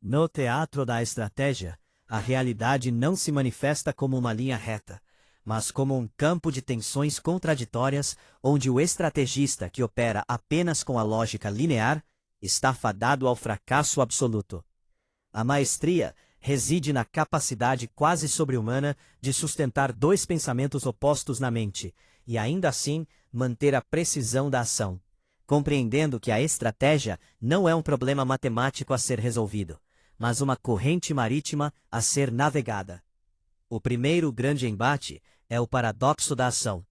No teatro da estratégia, a realidade não se manifesta como uma linha reta, mas como um campo de tensões contraditórias onde o estrategista que opera apenas com a lógica linear está fadado ao fracasso absoluto. A maestria reside na capacidade quase sobre-humana de sustentar dois pensamentos opostos na mente, e ainda assim manter a precisão da ação, compreendendo que a estratégia não é um problema matemático a ser resolvido, mas uma corrente marítima a ser navegada. O primeiro grande embate é o paradoxo da ação,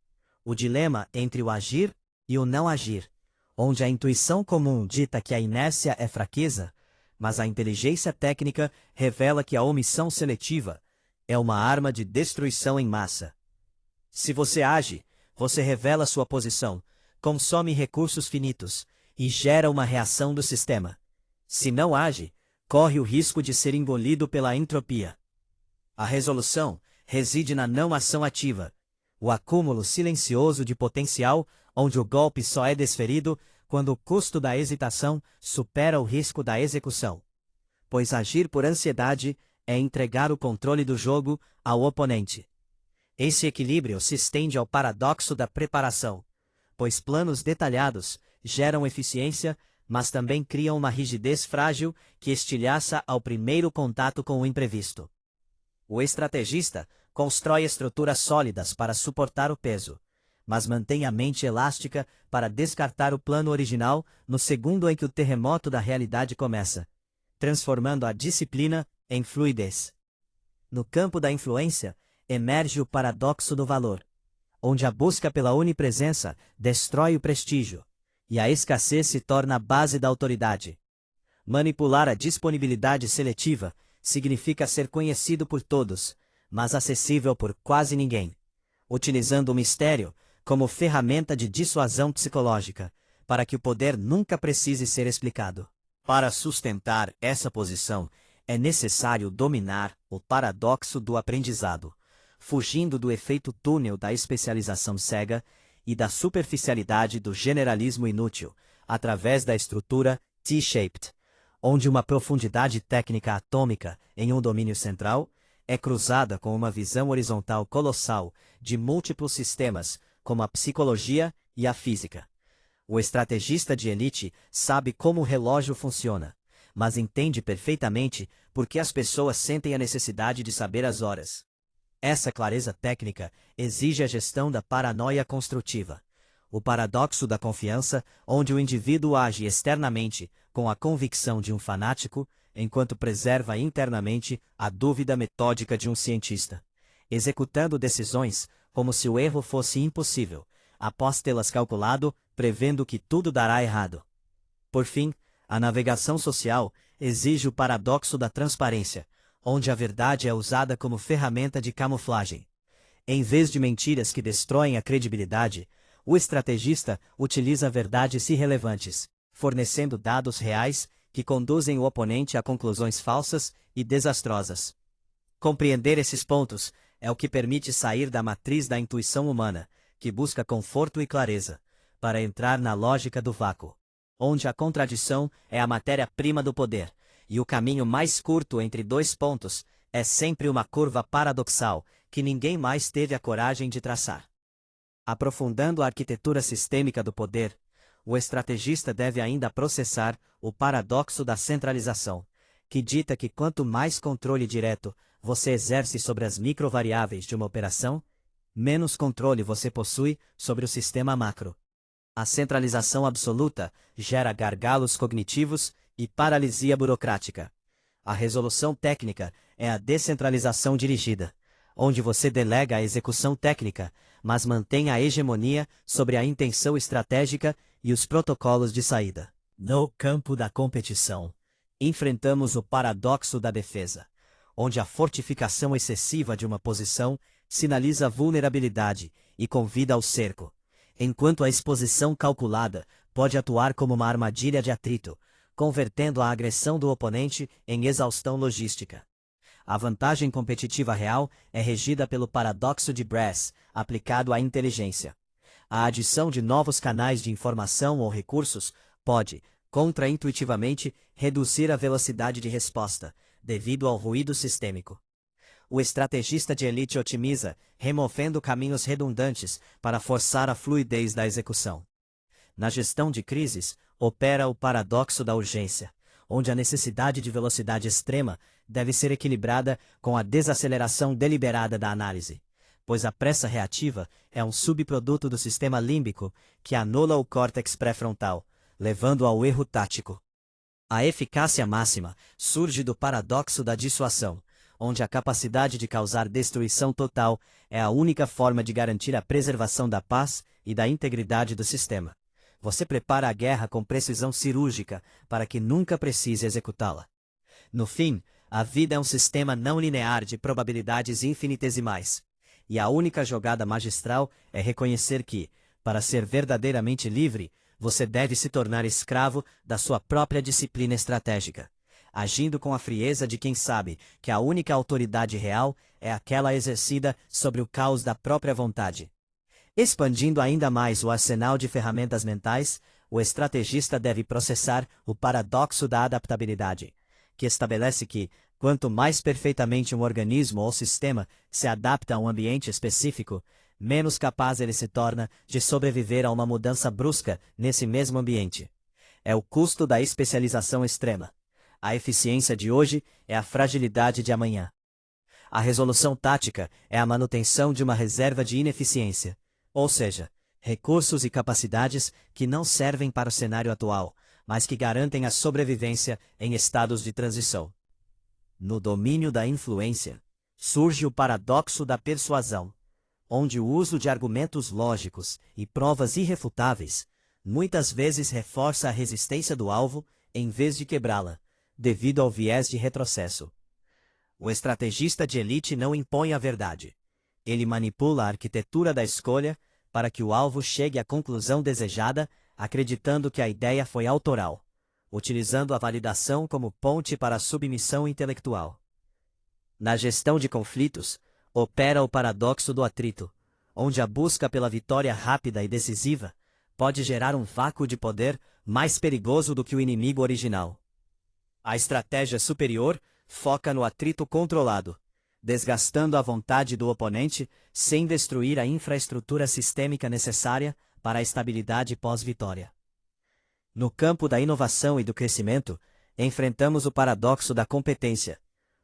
o dilema entre o agir e o não agir, onde a intuição comum dita que a inércia é fraqueza, mas a inteligência técnica revela que a omissão seletiva é uma arma de destruição em massa. Se você age, você revela sua posição, consome recursos finitos e gera uma reação do sistema. Se não age, corre o risco de ser engolido pela entropia. A resolução reside na não ação ativa, o acúmulo silencioso de potencial onde o golpe só é desferido quando o custo da hesitação supera o risco da execução. Pois agir por ansiedade é entregar o controle do jogo ao oponente. Esse equilíbrio se estende ao paradoxo da preparação, pois planos detalhados geram eficiência, mas também criam uma rigidez frágil que estilhaça ao primeiro contato com o imprevisto. O estrategista constrói estruturas sólidas para suportar o peso, mas mantém a mente elástica para descartar o plano original no segundo em que o terremoto da realidade começa, transformando a disciplina em fluidez. No campo da influência, emerge o paradoxo do valor, onde a busca pela onipresença destrói o prestígio, e a escassez se torna a base da autoridade. Manipular a disponibilidade seletiva significa ser conhecido por todos, mas acessível por quase ninguém, utilizando o mistério como ferramenta de dissuasão psicológica, para que o poder nunca precise ser explicado. Para sustentar essa posição, é necessário dominar o paradoxo do aprendizado, fugindo do efeito túnel da especialização cega e da superficialidade do generalismo inútil, através da estrutura T-shaped, onde uma profundidade técnica atômica em um domínio central é cruzada com uma visão horizontal colossal de múltiplos sistemas, como a psicologia e a física. O estrategista de elite sabe como o relógio funciona, mas entende perfeitamente por que as pessoas sentem a necessidade de saber as horas. Essa clareza técnica exige a gestão da paranoia construtiva, o paradoxo da confiança, onde o indivíduo age externamente com a convicção de um fanático, enquanto preserva internamente a dúvida metódica de um cientista, executando decisões como se o erro fosse impossível, após tê-las calculado, prevendo que tudo dará errado. Por fim, a navegação social exige o paradoxo da transparência, onde a verdade é usada como ferramenta de camuflagem. Em vez de mentiras que destroem a credibilidade, o estrategista utiliza verdades irrelevantes, fornecendo dados reais que conduzem o oponente a conclusões falsas e desastrosas. Compreender esses pontos é o que permite sair da matriz da intuição humana, que busca conforto e clareza, para entrar na lógica do vácuo, onde a contradição é a matéria-prima do poder, e o caminho mais curto entre dois pontos é sempre uma curva paradoxal que ninguém mais teve a coragem de traçar. Aprofundando a arquitetura sistêmica do poder, o estrategista deve ainda processar o paradoxo da centralização, que dita que quanto mais controle direto você exerce sobre as microvariáveis de uma operação, menos controle você possui sobre o sistema macro. A centralização absoluta gera gargalos cognitivos e paralisia burocrática. A resolução técnica é a descentralização dirigida, onde você delega a execução técnica, mas mantém a hegemonia sobre a intenção estratégica e os protocolos de saída. No campo da competição, enfrentamos o paradoxo da defesa, onde a fortificação excessiva de uma posição sinaliza vulnerabilidade e convida ao cerco, enquanto a exposição calculada pode atuar como uma armadilha de atrito, convertendo a agressão do oponente em exaustão logística. A vantagem competitiva real é regida pelo paradoxo de Brass, aplicado à inteligência. A adição de novos canais de informação ou recursos pode, contraintuitivamente, reduzir a velocidade de resposta, devido ao ruído sistêmico. O estrategista de elite otimiza, removendo caminhos redundantes para forçar a fluidez da execução. Na gestão de crises, opera o paradoxo da urgência, onde a necessidade de velocidade extrema deve ser equilibrada com a desaceleração deliberada da análise, pois a pressa reativa é um subproduto do sistema límbico que anula o córtex pré-frontal, levando ao erro tático. A eficácia máxima surge do paradoxo da dissuasão, onde a capacidade de causar destruição total é a única forma de garantir a preservação da paz e da integridade do sistema. Você prepara a guerra com precisão cirúrgica para que nunca precise executá-la. No fim, a vida é um sistema não linear de probabilidades infinitesimais. E a única jogada magistral é reconhecer que, para ser verdadeiramente livre, você deve se tornar escravo da sua própria disciplina estratégica, agindo com a frieza de quem sabe que a única autoridade real é aquela exercida sobre o caos da própria vontade. Expandindo ainda mais o arsenal de ferramentas mentais, o estrategista deve processar o paradoxo da adaptabilidade, que estabelece que, quanto mais perfeitamente um organismo ou sistema se adapta a um ambiente específico, menos capaz ele se torna de sobreviver a uma mudança brusca nesse mesmo ambiente. É o custo da especialização extrema. A eficiência de hoje é a fragilidade de amanhã. A resolução tática é a manutenção de uma reserva de ineficiência, ou seja, recursos e capacidades que não servem para o cenário atual, mas que garantem a sobrevivência em estados de transição. No domínio da influência, surge o paradoxo da persuasão, onde o uso de argumentos lógicos e provas irrefutáveis muitas vezes reforça a resistência do alvo em vez de quebrá-la, devido ao viés de retrocesso. O estrategista de elite não impõe a verdade. Ele manipula a arquitetura da escolha para que o alvo chegue à conclusão desejada, acreditando que a ideia foi autoral, utilizando a validação como ponte para a submissão intelectual. Na gestão de conflitos, opera o paradoxo do atrito, onde a busca pela vitória rápida e decisiva pode gerar um vácuo de poder mais perigoso do que o inimigo original. A estratégia superior foca no atrito controlado, desgastando a vontade do oponente sem destruir a infraestrutura sistêmica necessária para a estabilidade pós-vitória. No campo da inovação e do crescimento, enfrentamos o paradoxo da competência,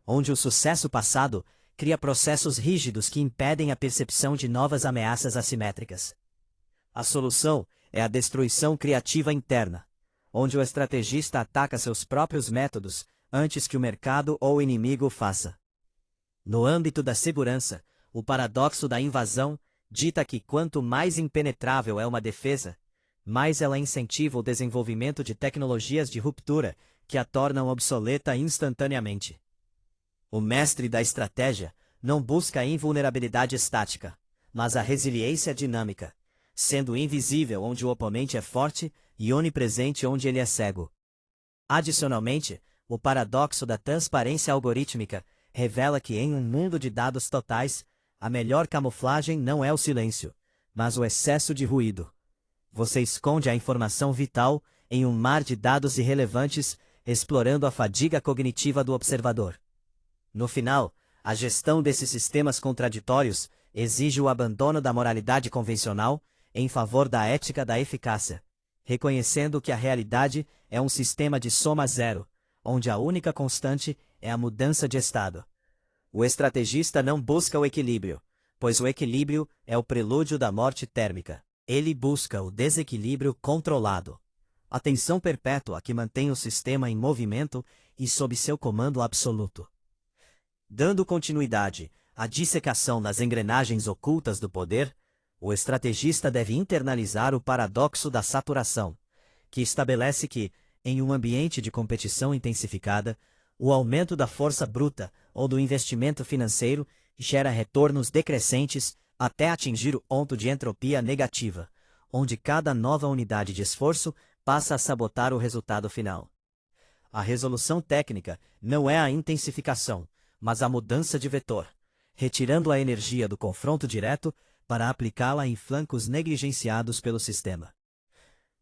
onde o sucesso passado cria processos rígidos que impedem a percepção de novas ameaças assimétricas. A solução é a destruição criativa interna, onde o estrategista ataca seus próprios métodos antes que o mercado ou o inimigo o faça. No âmbito da segurança, o paradoxo da invasão dita que quanto mais impenetrável é uma defesa, mais ela incentiva o desenvolvimento de tecnologias de ruptura que a tornam obsoleta instantaneamente. O mestre da estratégia não busca a invulnerabilidade estática, mas a resiliência dinâmica, sendo invisível onde o oponente é forte e onipresente onde ele é cego. Adicionalmente, o paradoxo da transparência algorítmica revela que em um mundo de dados totais, a melhor camuflagem não é o silêncio, mas o excesso de ruído. Você esconde a informação vital em um mar de dados irrelevantes, explorando a fadiga cognitiva do observador. No final, a gestão desses sistemas contraditórios exige o abandono da moralidade convencional em favor da ética da eficácia, reconhecendo que a realidade é um sistema de soma zero, onde a única constante é a mudança de estado. O estrategista não busca o equilíbrio, pois o equilíbrio é o prelúdio da morte térmica. Ele busca o desequilíbrio controlado, a tensão perpétua que mantém o sistema em movimento e sob seu comando absoluto. Dando continuidade à dissecação das engrenagens ocultas do poder, o estrategista deve internalizar o paradoxo da saturação, que estabelece que, em um ambiente de competição intensificada, o aumento da força bruta ou do investimento financeiro gera retornos decrescentes até atingir o ponto de entropia negativa, onde cada nova unidade de esforço passa a sabotar o resultado final. A resolução técnica não é a intensificação, mas a mudança de vetor, retirando a energia do confronto direto para aplicá-la em flancos negligenciados pelo sistema.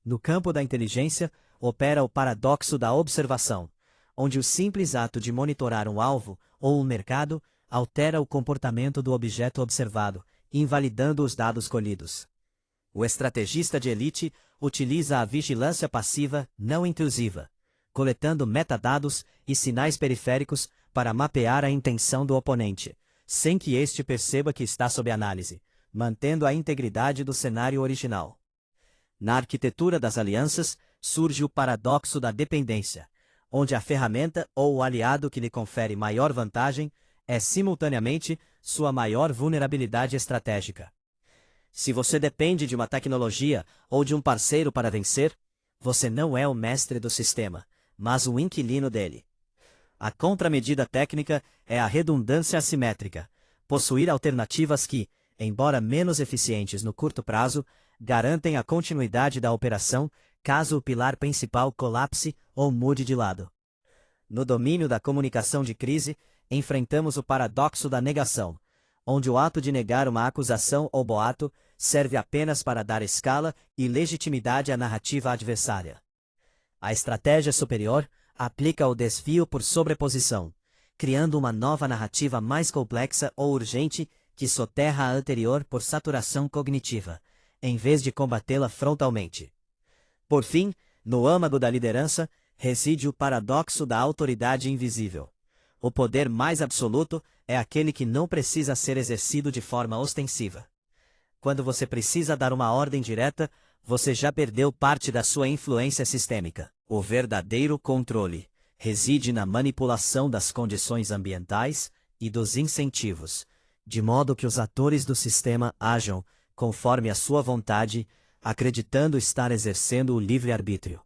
No campo da inteligência, opera o paradoxo da observação, onde o simples ato de monitorar um alvo ou um mercado altera o comportamento do objeto observado, invalidando os dados colhidos. O estrategista de elite utiliza a vigilância passiva não intrusiva, coletando metadados e sinais periféricos para mapear a intenção do oponente, sem que este perceba que está sob análise, mantendo a integridade do cenário original. Na arquitetura das alianças, surge o paradoxo da dependência, onde a ferramenta ou o aliado que lhe confere maior vantagem é simultaneamente sua maior vulnerabilidade estratégica. Se você depende de uma tecnologia ou de um parceiro para vencer, você não é o mestre do sistema, mas o inquilino dele. A contramedida técnica é a redundância assimétrica, possuir alternativas que, embora menos eficientes no curto prazo, garantem a continuidade da operação caso o pilar principal colapse ou mude de lado. No domínio da comunicação de crise, enfrentamos o paradoxo da negação, onde o ato de negar uma acusação ou boato serve apenas para dar escala e legitimidade à narrativa adversária. A estratégia superior aplica o desvio por sobreposição, criando uma nova narrativa mais complexa ou urgente que soterra a anterior por saturação cognitiva, em vez de combatê-la frontalmente. Por fim, no âmago da liderança, reside o paradoxo da autoridade invisível. O poder mais absoluto é aquele que não precisa ser exercido de forma ostensiva. Quando você precisa dar uma ordem direta, você já perdeu parte da sua influência sistêmica. O verdadeiro controle reside na manipulação das condições ambientais e dos incentivos, de modo que os atores do sistema ajam conforme a sua vontade, acreditando estar exercendo o livre-arbítrio.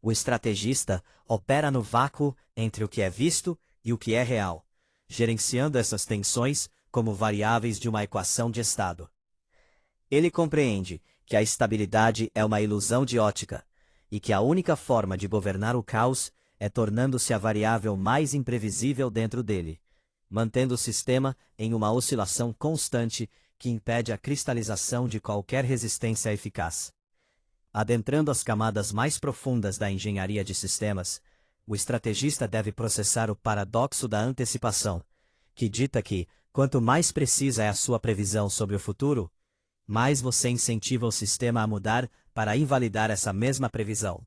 O estrategista opera no vácuo entre o que é visto e o que é real, gerenciando essas tensões como variáveis de uma equação de estado. Ele compreende que a estabilidade é uma ilusão de ótica, e que a única forma de governar o caos é tornando-se a variável mais imprevisível dentro dele, mantendo o sistema em uma oscilação constante que impede a cristalização de qualquer resistência eficaz. Adentrando as camadas mais profundas da engenharia de sistemas, o estrategista deve processar o paradoxo da antecipação, que dita que, quanto mais precisa é a sua previsão sobre o futuro, mais você incentiva o sistema a mudar para invalidar essa mesma previsão.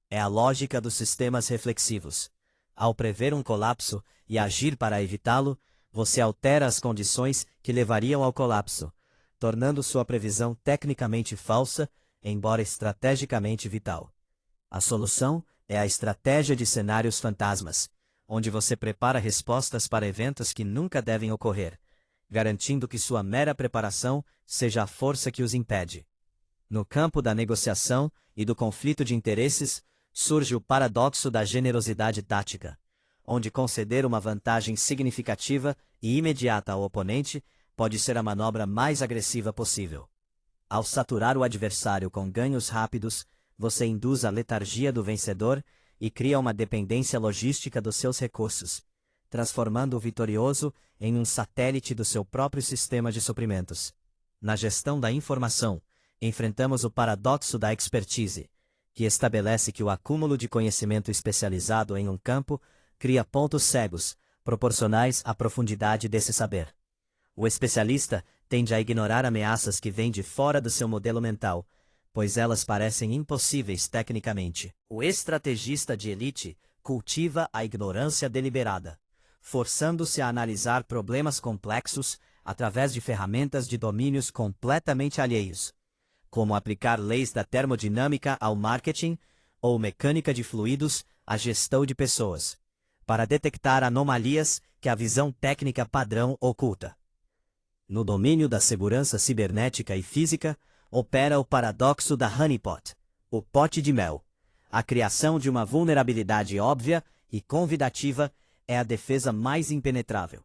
É a lógica dos sistemas reflexivos. Ao prever um colapso e agir para evitá-lo, você altera as condições que levariam ao colapso, tornando sua previsão tecnicamente falsa, embora estrategicamente vital. A solução é a estratégia de cenários fantasmas, onde você prepara respostas para eventos que nunca devem ocorrer, garantindo que sua mera preparação seja a força que os impede. No campo da negociação e do conflito de interesses, surge o paradoxo da generosidade tática, onde conceder uma vantagem significativa e imediata ao oponente pode ser a manobra mais agressiva possível. Ao saturar o adversário com ganhos rápidos, você induz a letargia do vencedor e cria uma dependência logística dos seus recursos, transformando o vitorioso em um satélite do seu próprio sistema de suprimentos. Na gestão da informação, enfrentamos o paradoxo da expertise, que estabelece que o acúmulo de conhecimento especializado em um campo cria pontos cegos, proporcionais à profundidade desse saber. O especialista tende a ignorar ameaças que vêm de fora do seu modelo mental, pois elas parecem impossíveis tecnicamente. O estrategista de elite cultiva a ignorância deliberada, forçando-se a analisar problemas complexos através de ferramentas de domínios completamente alheios, como aplicar leis da termodinâmica ao marketing ou mecânica de fluidos à gestão de pessoas, para detectar anomalias que a visão técnica padrão oculta. No domínio da segurança cibernética e física, opera o paradoxo da honeypot, o pote de mel. A criação de uma vulnerabilidade óbvia e convidativa é a defesa mais impenetrável.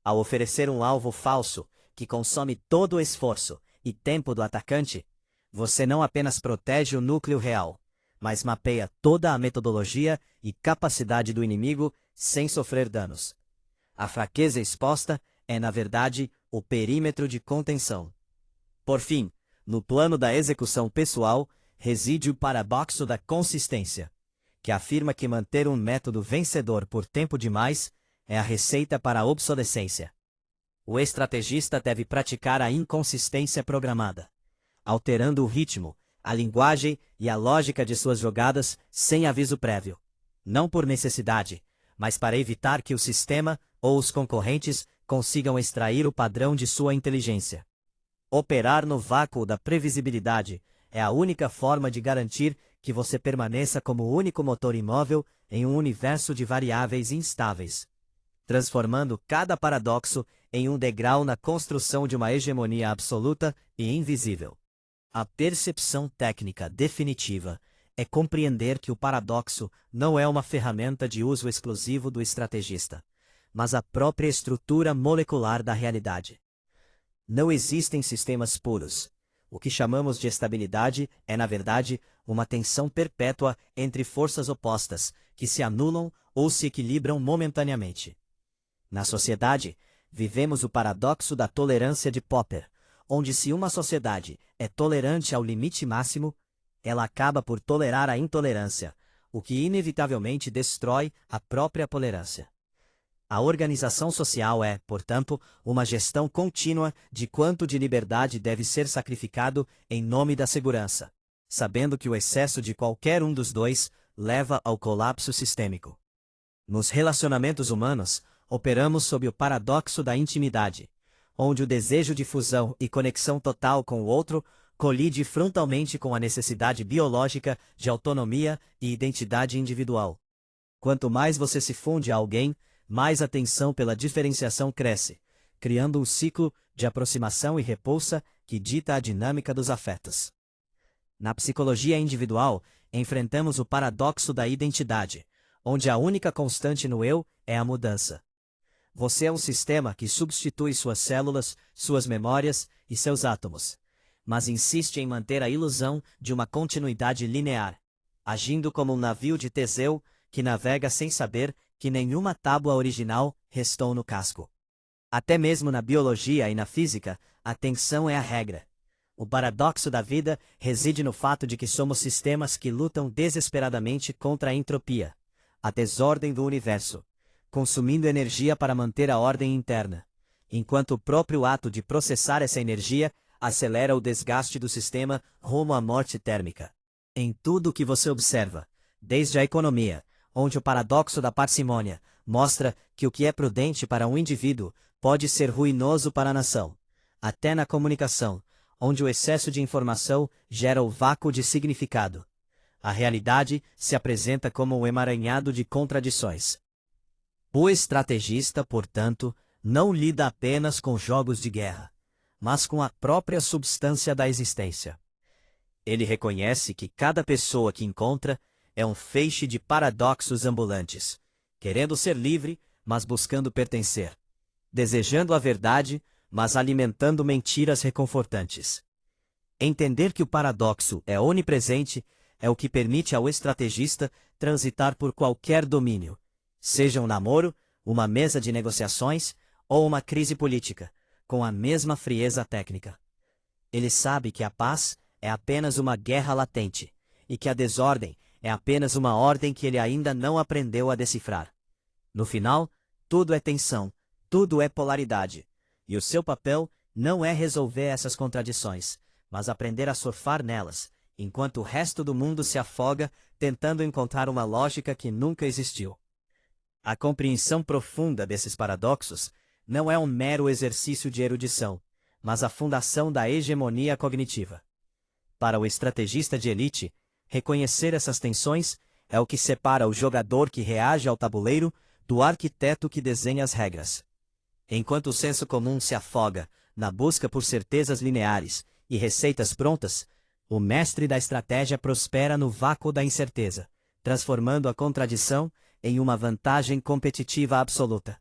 Ao oferecer um alvo falso, que consome todo o esforço e tempo do atacante, você não apenas protege o núcleo real, mas mapeia toda a metodologia e capacidade do inimigo sem sofrer danos. A fraqueza exposta é, na verdade, o perímetro de contenção. Por fim, no plano da execução pessoal, reside o paradoxo da consistência, que afirma que manter um método vencedor por tempo demais é a receita para a obsolescência. O estrategista deve praticar a inconsistência programada, alterando o ritmo, a linguagem e a lógica de suas jogadas sem aviso prévio. Não por necessidade, mas para evitar que o sistema ou os concorrentes consigam extrair o padrão de sua inteligência. Operar no vácuo da previsibilidade é a única forma de garantir que você permaneça como o único motor imóvel em um universo de variáveis instáveis, transformando cada paradoxo em um degrau na construção de uma hegemonia absoluta e invisível. A percepção técnica definitiva é compreender que o paradoxo não é uma ferramenta de uso exclusivo do estrategista, mas a própria estrutura molecular da realidade. Não existem sistemas puros. O que chamamos de estabilidade é, na verdade, uma tensão perpétua entre forças opostas, que se anulam ou se equilibram momentaneamente. Na sociedade, vivemos o paradoxo da tolerância de Popper, onde se uma sociedade é tolerante ao limite máximo, ela acaba por tolerar a intolerância, o que inevitavelmente destrói a própria tolerância. A organização social é, portanto, uma gestão contínua de quanto de liberdade deve ser sacrificado em nome da segurança, sabendo que o excesso de qualquer um dos dois leva ao colapso sistêmico. Nos relacionamentos humanos, operamos sob o paradoxo da intimidade, onde o desejo de fusão e conexão total com o outro colide frontalmente com a necessidade biológica de autonomia e identidade individual. Quanto mais você se funde a alguém, mais a tensão pela diferenciação cresce, criando um ciclo de aproximação e repulsa que dita a dinâmica dos afetos. Na psicologia individual, enfrentamos o paradoxo da identidade, onde a única constante no eu é a mudança. Você é um sistema que substitui suas células, suas memórias e seus átomos, mas insiste em manter a ilusão de uma continuidade linear, agindo como um navio de Teseu que navega sem saber que nenhuma tábua original restou no casco. Até mesmo na biologia e na física, a tensão é a regra. O paradoxo da vida reside no fato de que somos sistemas que lutam desesperadamente contra a entropia, a desordem do universo, consumindo energia para manter a ordem interna, enquanto o próprio ato de processar essa energia acelera o desgaste do sistema rumo à morte térmica. Em tudo o que você observa, desde a economia, onde o paradoxo da parcimônia mostra que o que é prudente para um indivíduo pode ser ruinoso para a nação, até na comunicação, onde o excesso de informação gera o vácuo de significado. A realidade se apresenta como um emaranhado de contradições. O estrategista, portanto, não lida apenas com jogos de guerra, mas com a própria substância da existência. Ele reconhece que cada pessoa que encontra é um feixe de paradoxos ambulantes, querendo ser livre, mas buscando pertencer, desejando a verdade, mas alimentando mentiras reconfortantes. Entender que o paradoxo é onipresente é o que permite ao estrategista transitar por qualquer domínio, seja um namoro, uma mesa de negociações ou uma crise política, com a mesma frieza técnica. Ele sabe que a paz é apenas uma guerra latente, e que a desordem é apenas uma ordem que ele ainda não aprendeu a decifrar. No final, tudo é tensão, tudo é polaridade, e o seu papel não é resolver essas contradições, mas aprender a surfar nelas, enquanto o resto do mundo se afoga tentando encontrar uma lógica que nunca existiu. A compreensão profunda desses paradoxos não é um mero exercício de erudição, mas a fundação da hegemonia cognitiva. Para o estrategista de elite, reconhecer essas tensões é o que separa o jogador que reage ao tabuleiro do arquiteto que desenha as regras. Enquanto o senso comum se afoga na busca por certezas lineares e receitas prontas, o mestre da estratégia prospera no vácuo da incerteza, transformando a contradição em uma vantagem competitiva absoluta.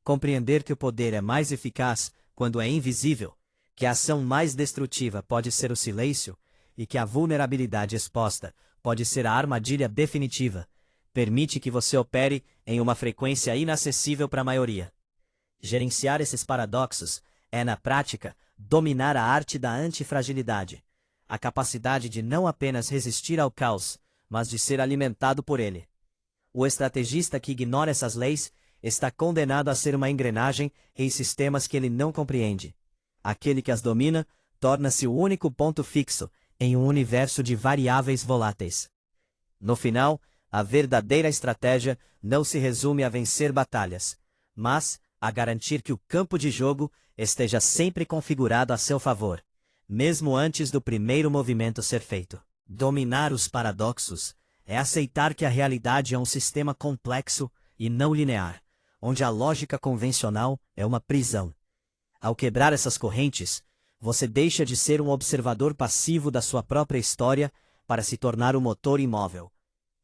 Compreender que o poder é mais eficaz quando é invisível, que a ação mais destrutiva pode ser o silêncio, e que a vulnerabilidade exposta pode ser a armadilha definitiva, permite que você opere em uma frequência inacessível para a maioria. Gerenciar esses paradoxos é, na prática, dominar a arte da antifragilidade, a capacidade de não apenas resistir ao caos, mas de ser alimentado por ele. O estrategista que ignora essas leis está condenado a ser uma engrenagem em sistemas que ele não compreende. Aquele que as domina torna-se o único ponto fixo em um universo de variáveis voláteis. No final, a verdadeira estratégia não se resume a vencer batalhas, mas a garantir que o campo de jogo esteja sempre configurado a seu favor, mesmo antes do primeiro movimento ser feito. Dominar os paradoxos é aceitar que a realidade é um sistema complexo e não linear, onde a lógica convencional é uma prisão. Ao quebrar essas correntes, você deixa de ser um observador passivo da sua própria história para se tornar um motor imóvel.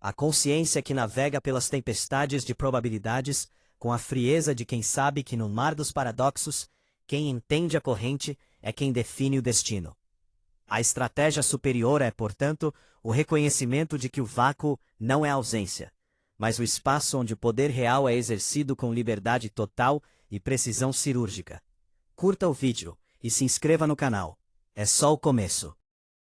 A consciência que navega pelas tempestades de probabilidades com a frieza de quem sabe que no mar dos paradoxos, quem entende a corrente é quem define o destino. A estratégia superior é, portanto, o reconhecimento de que o vácuo não é ausência, mas o espaço onde o poder real é exercido com liberdade total e precisão cirúrgica. Curta o vídeo e se inscreva no canal. É só o começo.